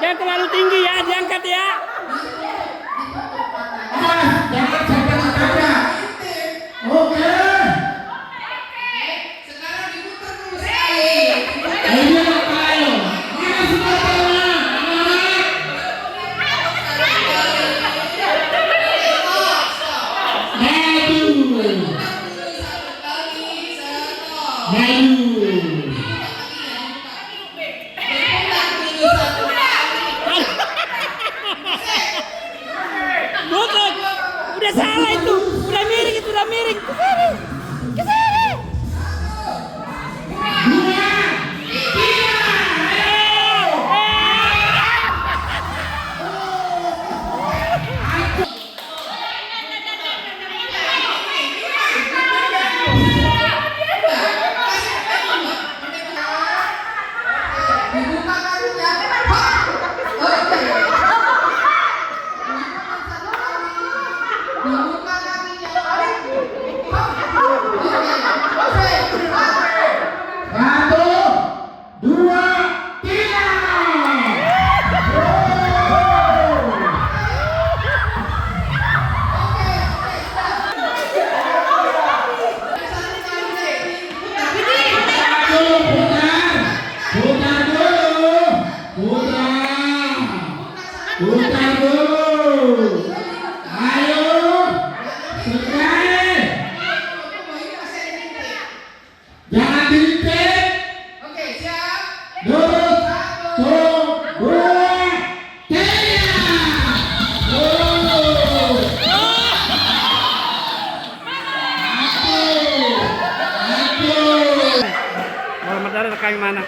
Jangan terlalu tinggi ya, diangkat ya. Jangan sampai tertabrak. Oke. Sekarang diputar dulu sekali. Ayo ayo. Mana supporternya? Bukan, udah salah itu, udah miring itu, udah miring. Ke sini. Dibuka kakinya. Dibuka kakinya. Satu, dua, tiga. Putar dulu. Putar dulu. Ayo. Selesai. Jangan diintip. Oke, siap. Lurus. Satu, dua, tiga. Lurus. Aduh. Muhammad Darul kami mana?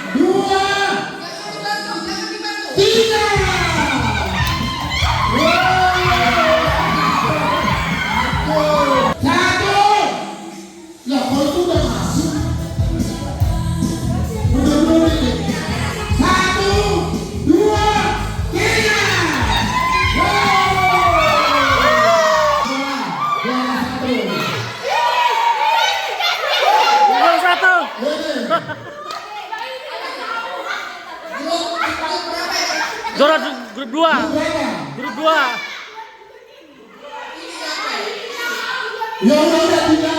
Dua, tiga. Satu. Ya kalau itu udah masuk. Udah dulu ini. Satu, dua, tiga. Juara satu. Juara grup 2. Grup 2. Ya udah tinggal